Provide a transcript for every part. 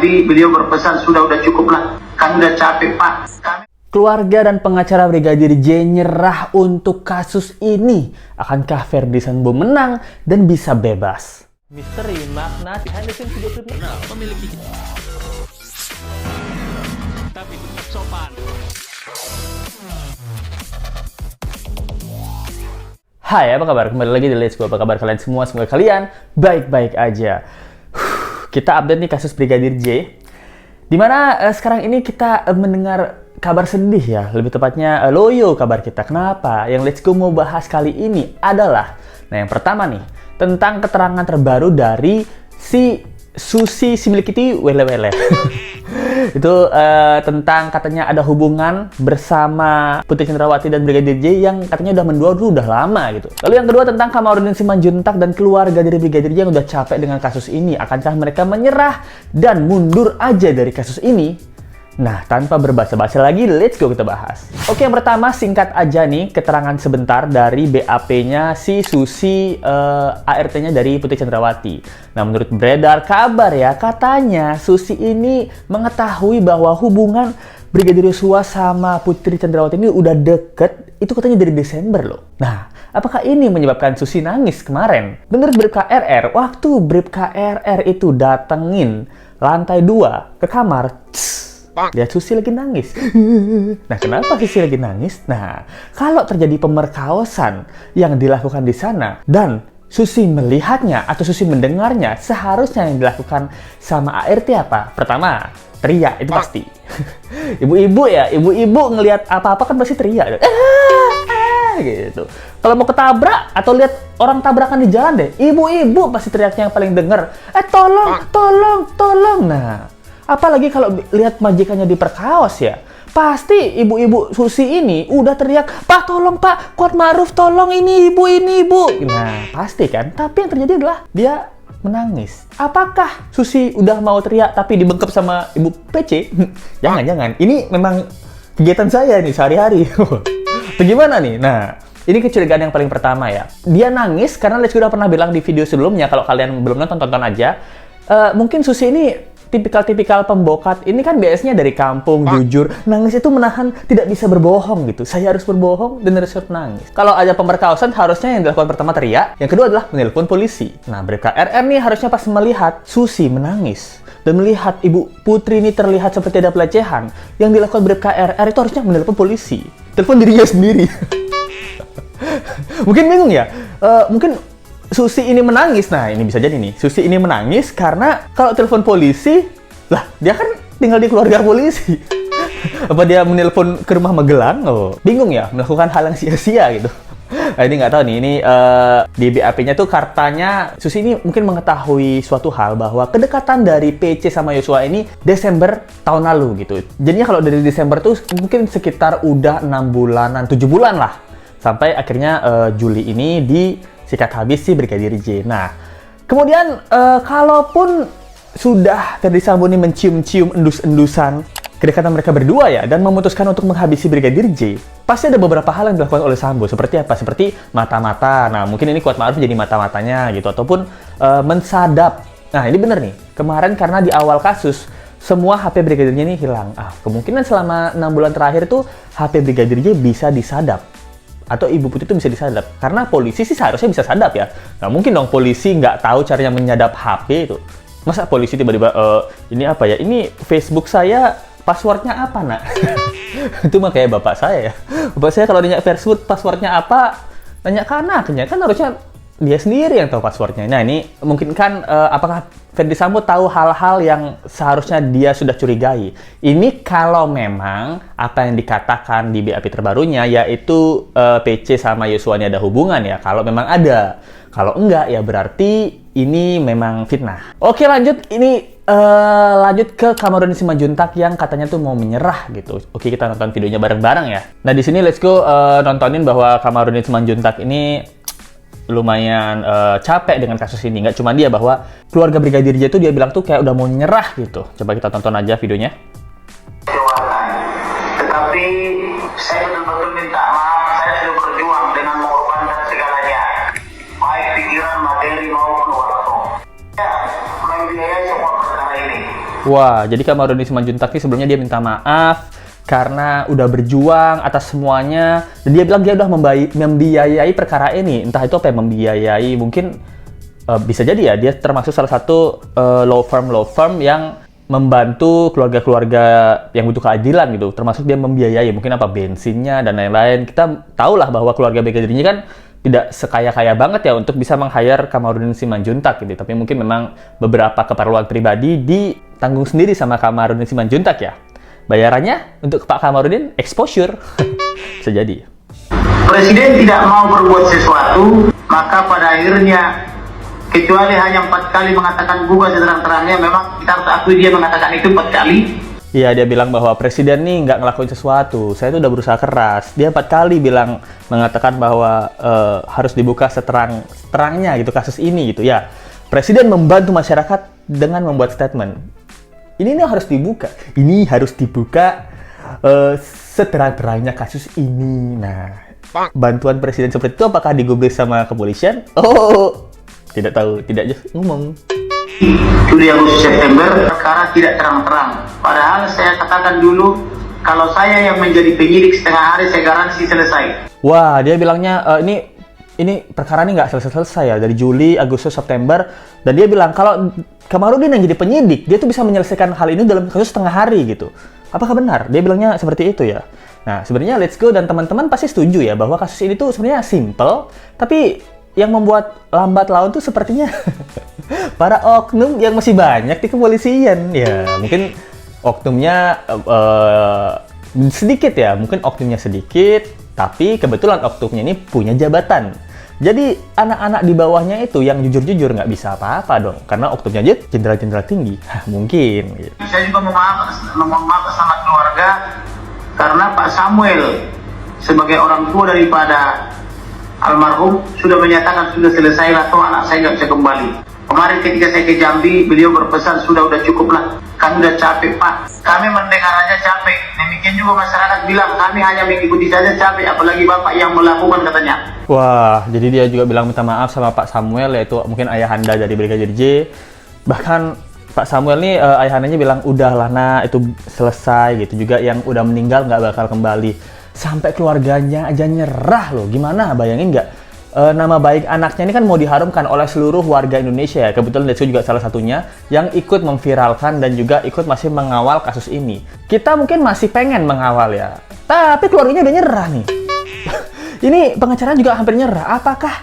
Tapi beliau berpesan udah cukup lah. Kami udah capek Pak. Keluarga dan pengacara Brigadir J nyerah untuk kasus ini. Akankah Ferdy Sambo menang dan bisa bebas? Misteri makna behind the scenes video kriminal memiliki tapi tetap sopan. Hai, apa kabar? Kembali lagi di Let's Go. Apa kabar kalian semua? Semoga kalian baik-baik aja. Kita update nih kasus Brigadir J. Dimana sekarang ini kita mendengar kabar sedih ya. Lebih tepatnya loyo kabar kita. Kenapa? Yang Let's Go mau bahas kali ini adalah, nah yang pertama nih, tentang keterangan terbaru dari si Susi si milik itu wele-wele. Itu tentang katanya ada hubungan bersama Putri Cendrawati dan Brigadir J yang katanya udah mendua udah lama gitu. Lalu yang kedua tentang Kamarudin Simanjuntak dan keluarga dari Brigadir J yang udah capek dengan kasus ini. Akankah mereka menyerah dan mundur aja dari kasus ini? Nah, tanpa berbasa-basi lagi, let's go kita bahas. Oke, yang pertama singkat aja nih keterangan sebentar dari BAP-nya si Susi, ART-nya dari Putri Cendrawati. Nah, menurut beredar kabar ya, katanya Susi ini mengetahui bahwa hubungan Brigadir Yosua sama Putri Cendrawati ini udah deket, itu katanya dari Desember loh. Nah, apakah ini menyebabkan Susi nangis kemarin? Menurut Bribka RR, waktu Bribka RR itu datengin lantai 2 ke kamar, lihat Susi lagi nangis. Nah, kenapa Susi lagi nangis? Nah, kalau terjadi pemerkosaan yang dilakukan di sana dan Susi melihatnya atau Susi mendengarnya, seharusnya yang dilakukan sama ART apa? Pertama, teriak, itu pasti. Ibu-ibu ya, ibu-ibu ngelihat apa-apa kan pasti teriak. Gitu. Kalau mau ketabrak atau lihat orang tabrakan di jalan deh, ibu-ibu pasti teriaknya yang paling denger. Tolong, tolong, tolong. Nah, apalagi kalau lihat majikannya diperkaos ya, pasti ibu-ibu Susi ini udah teriak, Pak tolong Pak, Kuat Ma'ruf tolong ini ibu. Nah pasti kan, tapi yang terjadi adalah dia menangis. Apakah Susi udah mau teriak tapi dibengkep sama ibu PC? Jangan, ini memang kegiatan saya nih sehari-hari. Bagaimana nih? Nah, ini kecurigaan yang paling pertama ya. Dia nangis karena Let's Go udah pernah bilang di video sebelumnya, kalau kalian belum nonton, tonton aja. Mungkin Susi ini tipikal-tipikal pembokat, ini kan biasanya dari kampung, jujur, nangis itu menahan, tidak bisa berbohong gitu. Saya harus berbohong dan harus nangis. Kalau ada pemerkosaan, harusnya yang dilakukan pertama teriak, yang kedua adalah menelpon polisi. Nah, Bribka RR nih harusnya pas melihat Susi menangis dan melihat Ibu Putri ini terlihat seperti ada pelecehan, yang dilakukan Bribka RR itu harusnya menelpon polisi. Telepon dirinya sendiri. Mungkin bingung ya? Mungkin Susi ini menangis. Nah, ini bisa jadi nih. Susi ini menangis karena kalau telepon polisi, lah, dia kan tinggal di keluarga polisi. Apa dia menelpon ke rumah Magelang? Oh, bingung ya, melakukan hal yang sia-sia gitu. Nah, ini nggak tahu nih. Ini di BAP-nya tuh kartanya Susi ini mungkin mengetahui suatu hal bahwa kedekatan dari PC sama Yosua ini Desember tahun lalu gitu. Jadinya kalau dari Desember tuh mungkin sekitar udah 6 bulanan, 7 bulan lah. Sampai akhirnya Juli ini disikat habis si Brigadir J. Nah, kemudian kalaupun sudah Ferdy Sambo ini mencium-cium endus-endusan kedekatan mereka berdua ya, dan memutuskan untuk menghabisi Brigadir J, pasti ada beberapa hal yang dilakukan oleh Sambo. Seperti apa? Seperti mata-mata. Nah, mungkin ini Kuat Ma'ruf jadi mata-matanya gitu, ataupun mensadap. Nah, ini bener nih. Kemarin karena di awal kasus, semua HP Brigadir J ini hilang. Kemungkinan selama 6 bulan terakhir tuh HP Brigadir J bisa disadap. Atau Ibu Putri itu bisa disadap. Karena polisi sih seharusnya bisa sadap ya. Nggak mungkin dong polisi nggak tahu caranya menyadap HP itu. Masa polisi tiba-tiba, ini apa ya? Ini Facebook saya, passwordnya apa, nak? Itu mah kayak bapak saya ya. Bapak saya kalau nanya Facebook, passwordnya apa? Tanya ke anaknya. Kan harusnya dia sendiri yang tahu passwordnya. Nah, ini mungkin kan, apakah Ferdy Sambo tahu hal-hal yang seharusnya dia sudah curigai. Ini kalau memang apa yang dikatakan di BAP terbarunya, yaitu PC sama Yosua ini ada hubungan ya. Kalau memang ada. Kalau enggak ya berarti ini memang fitnah. Oke, lanjut. Ini lanjut ke Kamarudin Simanjuntak yang katanya tuh mau menyerah gitu. Oke, kita nonton videonya bareng-bareng ya. Nah, di sini Let's Go nontonin bahwa Kamarudin Simanjuntak ini lumayan capek dengan kasus ini. Nggak cuma dia, bahwa keluarga Brigadir J itu dia bilang tuh kayak udah mau nyerah gitu. Coba kita tonton aja videonya. Tetapi saya betul-betul minta maaf, saya sudah berjuang dengan mengorbankan segalanya, baik pikiran, materi maupun waktu. Ya, membiayai semua perkara ini. Wah, jadi Kamarudin Simanjuntak ini sebelumnya dia minta maaf karena udah berjuang atas semuanya. Dan dia bilang dia udah membiayai perkara ini. Entah itu apa yang membiayai, mungkin bisa jadi ya, dia termasuk salah satu law firm yang membantu keluarga-keluarga yang butuh keadilan gitu. Termasuk dia membiayai mungkin apa bensinnya dan lain-lain. Kita tahulah bahwa keluarga Brigadir J kan tidak sekaya-kaya banget ya untuk bisa meng-hire Kamarudin Simanjuntak gitu. Tapi mungkin memang beberapa keperluan pribadi ditanggung sendiri sama Kamarudin Simanjuntak ya. Bayarannya untuk Pak Kamarudin exposure. Bisa jadi. Presiden tidak mau berbuat sesuatu, maka pada akhirnya kecuali hanya 4 kali mengatakan bukan seterang-terangnya, memang kita harus akui dia mengatakan itu 4 kali. Iya, dia bilang bahwa presiden nih nggak ngelakuin sesuatu. Saya tuh udah berusaha keras. Dia 4 kali mengatakan bahwa harus dibuka seterang-terangnya gitu kasus ini gitu ya. Presiden membantu masyarakat dengan membuat statement. Ini nih harus dibuka. Ini harus dibuka seterang-terangnya kasus ini. Nah, bantuan presiden seperti itu apakah digubris sama kepolisian? Oh, tidak tahu, tidak ngomong. Juli, Agustus, September, perkara tidak terang-terang. Padahal saya katakan dulu, kalau saya yang menjadi penyidik setengah hari, saya garansi selesai. Wah, dia bilangnya ini perkara ini nggak selesai ya, dari Juli, Agustus, September. Dan dia bilang kalau Kamarudin yang jadi penyidik, dia tuh bisa menyelesaikan hal ini dalam kasus setengah hari gitu. Apakah benar? Dia bilangnya seperti itu ya. Nah, sebenarnya Let's Go dan teman-teman pasti setuju ya bahwa kasus ini tuh sebenarnya simple, tapi yang membuat lambat laun tuh sepertinya para oknum yang masih banyak di kepolisian. Ya, mungkin oknumnya sedikit ya, mungkin oknumnya sedikit, tapi kebetulan oknumnya ini punya jabatan. Jadi anak-anak di bawahnya itu yang jujur-jujur nggak bisa apa-apa dong, karena oknumnya aja jenderal-jenderal tinggi. Mungkin. Gitu. Saya juga mohon maaf sama keluarga, karena Pak Samuel sebagai orang tua daripada almarhum sudah menyatakan sudah selesai lah, toh anak saya nggak bisa kembali. Kemarin ketika saya ke Jambi, beliau berpesan sudah cukup lah, kami udah capek Pak. Kami mendengar aja capek. Demikian juga masyarakat bilang kami hanya mengikuti saja capek, apalagi Bapak yang melakukan katanya. Wah, jadi dia juga bilang minta maaf sama Pak Samuel, yaitu mungkin ayahanda dari Brigadir J. Bahkan Pak Samuel nih ayahandanya bilang udahlah nak, itu selesai gitu. Juga yang udah meninggal nggak bakal kembali. Sampai keluarganya aja nyerah loh. Gimana? Bayangin nggak? Nama baik anaknya ini kan mau diharumkan oleh seluruh warga Indonesia ya. Kebetulan Let's Go juga salah satunya yang ikut memviralkan dan juga ikut masih mengawal kasus ini. Kita mungkin masih pengen mengawal ya, tapi keluarganya udah nyerah nih. Ini pengacara juga hampir nyerah. Apakah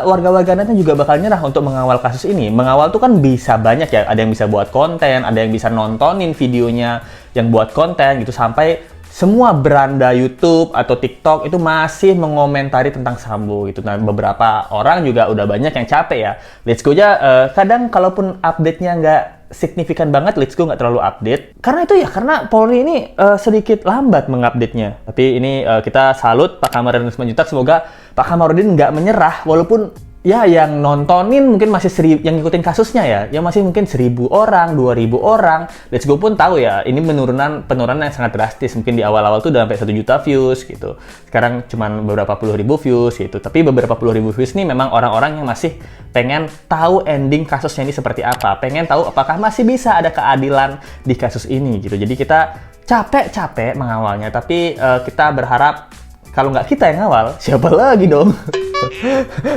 warga-warga netnya juga bakal nyerah untuk mengawal kasus ini? Mengawal tuh kan bisa banyak ya. Ada yang bisa buat konten, ada yang bisa nontonin videonya yang buat konten gitu, sampai semua beranda YouTube atau TikTok itu masih mengomentari tentang Sambo gitu. Nah, beberapa orang juga udah banyak yang capek ya. Let's Go aja kadang kalaupun update-nya nggak signifikan banget, Let's Go nggak terlalu update. Karena itu ya, karena Polri ini sedikit lambat mengupdate-nya. Tapi ini kita salut Pak Kamarudin Simanjuntak. Semoga Pak Kamarudin nggak menyerah, walaupun ya yang nontonin mungkin masih yang ngikutin kasusnya ya, yang masih mungkin 1.000 orang, 2.000 orang. Let's Go pun tahu ya, ini penurunan yang sangat drastis. Mungkin di awal-awal tuh udah sampai 1 juta views gitu. Sekarang cuman beberapa puluh ribu views gitu. Tapi beberapa puluh ribu views ini memang orang-orang yang masih pengen tahu ending kasusnya ini seperti apa. Pengen tahu apakah masih bisa ada keadilan di kasus ini gitu. Jadi kita capek-capek mengawalnya, tapi kita berharap kalau nggak kita yang ngawal, siapa lagi dong?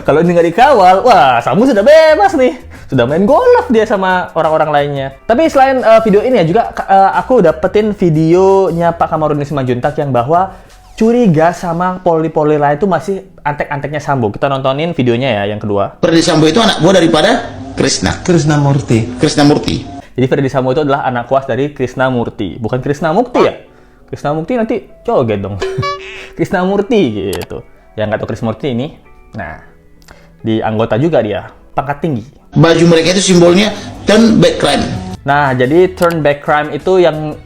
Kalau ini nggak dikawal, wah Sambo sudah bebas nih. Sudah main golf dia sama orang-orang lainnya. Tapi selain video ini ya juga aku dapetin videonya Pak Kamarudin Simanjuntak yang bahwa curiga sama polri-polri lain itu masih antek-anteknya Sambo. Kita nontonin videonya ya yang kedua. Ferdi Sambo itu anak buah daripada Krisnamurti. Jadi Ferdi Sambo itu adalah anak kuas dari Krisnamurti. Bukan Krisnamukti ya? Krisnamukti nanti joget dong. Krisnamurti gitu. Yang nggak tahu Krisnamurti ini. Nah, di anggota juga dia, pangkat tinggi. Baju mereka itu simbolnya turn back crime. Nah, jadi turn back crime itu yang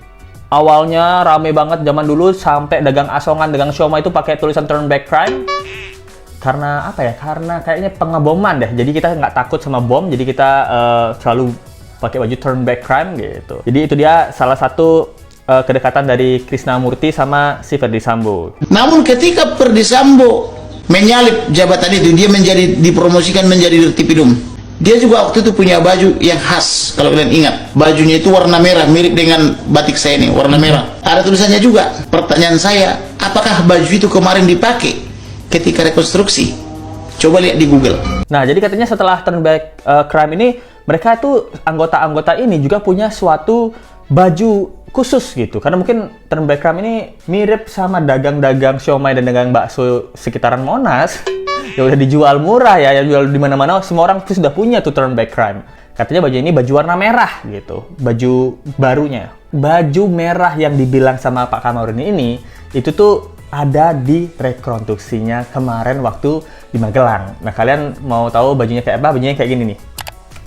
awalnya rame banget zaman dulu, sampai dagang asongan, dagang siomay itu pakai tulisan turn back crime. Karena apa ya? Karena kayaknya pengeboman deh. Jadi kita nggak takut sama bom, jadi kita selalu pakai baju turn back crime gitu. Jadi itu dia salah satu kedekatan dari Krisnamurti sama si Ferdi Sambo. Namun ketika Ferdi Sambo menyalip jabatan itu, dia dipromosikan menjadi Dirtipidum. Dia juga waktu itu punya baju yang khas, kalau kalian ingat. Bajunya itu warna merah, mirip dengan batik saya ini, warna merah. Ada tulisannya juga. Pertanyaan saya, apakah baju itu kemarin dipakai ketika rekonstruksi? Coba lihat di Google. Nah, jadi katanya setelah Turn Back Crime ini, mereka tuh anggota-anggota ini juga punya suatu baju khusus gitu. Karena mungkin Turn Back Crime ini mirip sama dagang-dagang siomay dan dagang bakso sekitaran Monas. Ya udah dijual murah ya, yang jual di mana-mana. Semua orang tuh sudah punya tuh Turn Back Crime. Katanya baju ini baju warna merah gitu. Baju barunya. Baju merah yang dibilang sama Pak Kamarudin ini, itu tuh ada di rekonstruksinya kemarin waktu di Magelang. Nah, kalian mau tahu bajunya kayak apa? Bajunya kayak gini nih.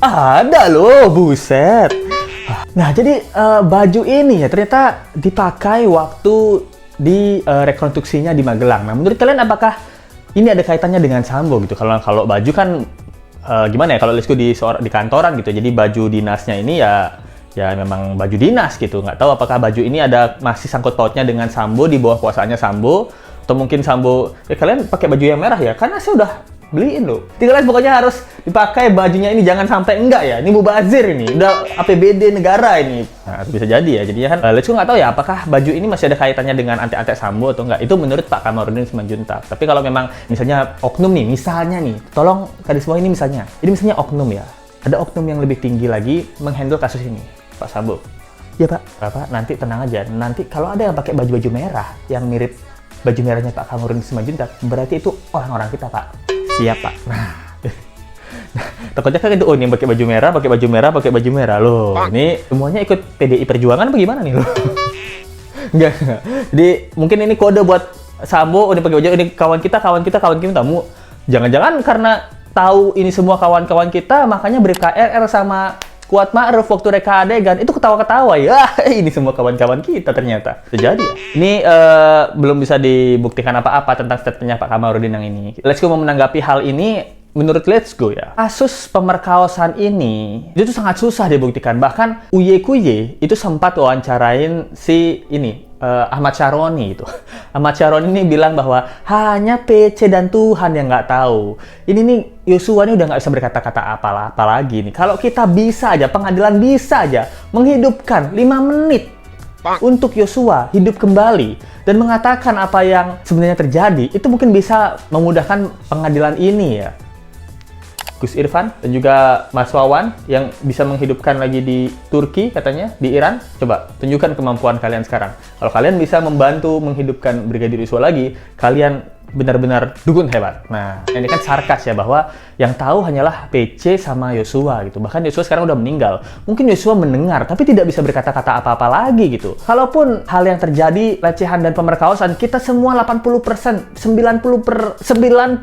Ada loh, buset. Nah, jadi baju ini ya ternyata dipakai waktu di rekonstruksinya di Magelang. Nah, menurut kalian apakah ini ada kaitannya dengan Sambo gitu? Kalau baju kan gimana ya? Kalau Lesku di kantoran gitu, jadi baju dinasnya ini ya memang baju dinas gitu. Nggak tahu apakah baju ini ada masih sangkut pautnya dengan Sambo, di bawah kuasaannya Sambo, atau mungkin Sambo kalian pakai baju yang merah ya, karena saya udah beliin loh. Tinggal pokoknya harus dipakai bajunya ini, jangan sampai enggak ya, ini mubazir ini, udah APBD negara ini. Nah, itu bisa jadi ya, jadinya kan Lesku nggak tahu ya apakah baju ini masih ada kaitannya dengan antek-antek Sambo atau enggak. Itu menurut Pak Kamarudin Simanjuntak. Tapi kalau memang misalnya oknum nih, misalnya nih, tolong kadis semua ini misalnya oknum ya, ada oknum yang lebih tinggi lagi menghandle kasus ini, Pak Sambo. Ya Pak, nanti tenang aja. Nanti kalau ada yang pakai baju-baju merah yang mirip baju merahnya Pak Kamarudin Simanjuntak, berarti itu orang-orang kita, Pak. Siap, Pak. Nah, takutnya kan itu, oh ini pakai baju merah loh. Ini semuanya ikut PDI Perjuangan apa gimana nih loh? Enggak. Jadi mungkin ini kode buat Sambo, udah pakai baju ini kawan kita. Jangan-jangan karena tahu ini semua kawan-kawan kita, makanya Bribka RR sama Kuat Ma'ruf waktu reka adegan itu ketawa-ketawa ya. Ini semua kawan-kawan kita ternyata. Terjadi ya. Ini belum bisa dibuktikan apa-apa tentang statementnya Pak Kamarudin yang ini. Let's Go mau menanggapi hal ini. Menurut Let's Go ya, kasus pemerkosaan ini itu sangat susah dibuktikan. Bahkan Uye Kuye itu sempat wawancarain si ini Ahmad Syaroni itu. Ahmad Syaroni ini bilang bahwa hanya PC dan Tuhan yang nggak tahu. Ini nih Yosua ini udah nggak bisa berkata-kata apa lagi nih. Kalau kita bisa aja, pengadilan bisa aja menghidupkan 5 menit untuk Yosua hidup kembali dan mengatakan apa yang sebenarnya terjadi, itu mungkin bisa memudahkan pengadilan ini ya. Gus Irfan dan juga Mas Wawan yang bisa menghidupkan lagi di Turki katanya, di Iran. Coba tunjukkan kemampuan kalian sekarang. Kalau kalian bisa membantu menghidupkan Brigadir Yosua lagi, kalian benar-benar dukun hebat. Nah, ini kan sarkas ya, bahwa yang tahu hanyalah PC sama Yosua gitu. Bahkan Yosua sekarang udah meninggal. Mungkin Yosua mendengar tapi tidak bisa berkata-kata apa-apa lagi gitu. Kalaupun hal yang terjadi pelecehan dan pemerkosaan, kita semua 80%, 95%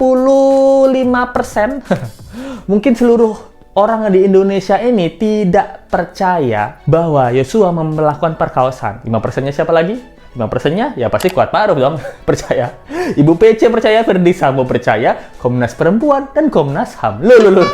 mungkin seluruh orang di Indonesia ini tidak percaya bahwa Yosua melakukan perkosaan. 5%-nya siapa lagi? 5%-nya ya pasti Kuat Ma'ruf dong, percaya. Ibu PC percaya, Ferdi Sambo percaya, Komnas Perempuan dan Komnas HAM. Loh.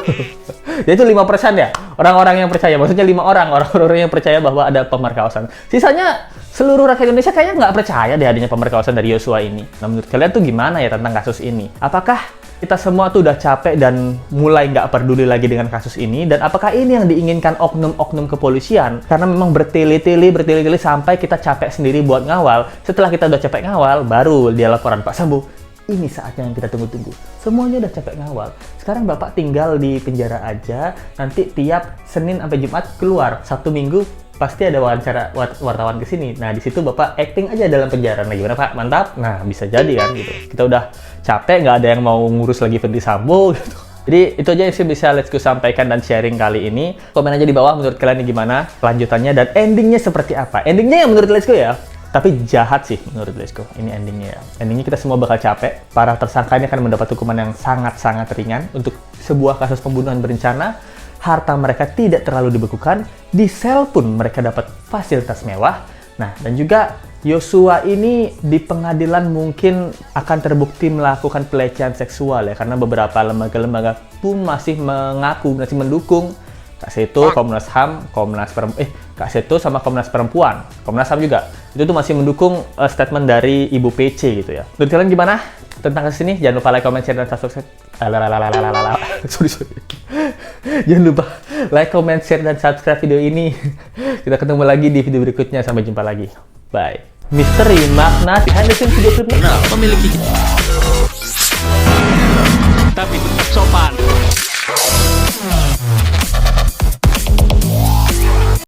Jadi itu 5% ya, orang-orang yang percaya. Maksudnya 5 orang yang percaya bahwa ada pemerkosaan. Sisanya seluruh rakyat Indonesia kayaknya nggak percaya deh adanya pemerkosaan dari Yosua ini. Nah, menurut kalian tuh gimana ya tentang kasus ini? Apakah kita semua tuh udah capek dan mulai nggak peduli lagi dengan kasus ini? Dan apakah ini yang diinginkan oknum-oknum kepolisian? Karena memang bertele-tele sampai kita capek sendiri buat ngawal. Setelah kita udah capek ngawal, baru dia laporan, Pak Sambo, ini saatnya yang kita tunggu-tunggu. Semuanya udah capek ngawal. Sekarang Bapak tinggal di penjara aja. Nanti tiap Senin sampai Jumat keluar. Sabtu Minggu pasti ada wawancara wartawan ke sini. Nah, di situ Bapak acting aja dalam penjara. Nah, gimana Pak? Mantap? Nah, bisa jadi kan gitu. Kita udah capek, nggak ada yang mau ngurus lagi Ferdi Sambo gitu. Jadi, itu aja yang bisa Let's Go sampaikan dan sharing kali ini. Komen aja di bawah menurut kalian ini gimana lanjutannya dan endingnya seperti apa. Endingnya yang menurut Let's Go ya. Tapi jahat sih menurut Let's Go. Ini endingnya ya. Endingnya kita semua bakal capek. Para tersangka ini akan mendapat hukuman yang sangat-sangat ringan untuk sebuah kasus pembunuhan berencana. Harta mereka tidak terlalu dibekukan, di sel pun mereka dapat fasilitas mewah. Nah, dan juga Yosua ini di pengadilan mungkin akan terbukti melakukan pelecehan seksual ya, karena beberapa lembaga-lembaga pun masih mengaku, masih mendukung. Kak Seto, Komnas HAM, Kak Seto sama Komnas Perempuan, Komnas HAM juga, itu tuh masih mendukung statement dari Ibu PC gitu ya. Menurut kalian gimana tentang kasus ini? Jangan lupa like, comment, share, dan subscribe. Sorry. Jangan lupa like, comment, share, dan subscribe video ini. Kita ketemu lagi di video berikutnya. Sampai jumpa lagi. Bye. Misteri makna behind the scenes video klip memiliki tapi tetap sopan.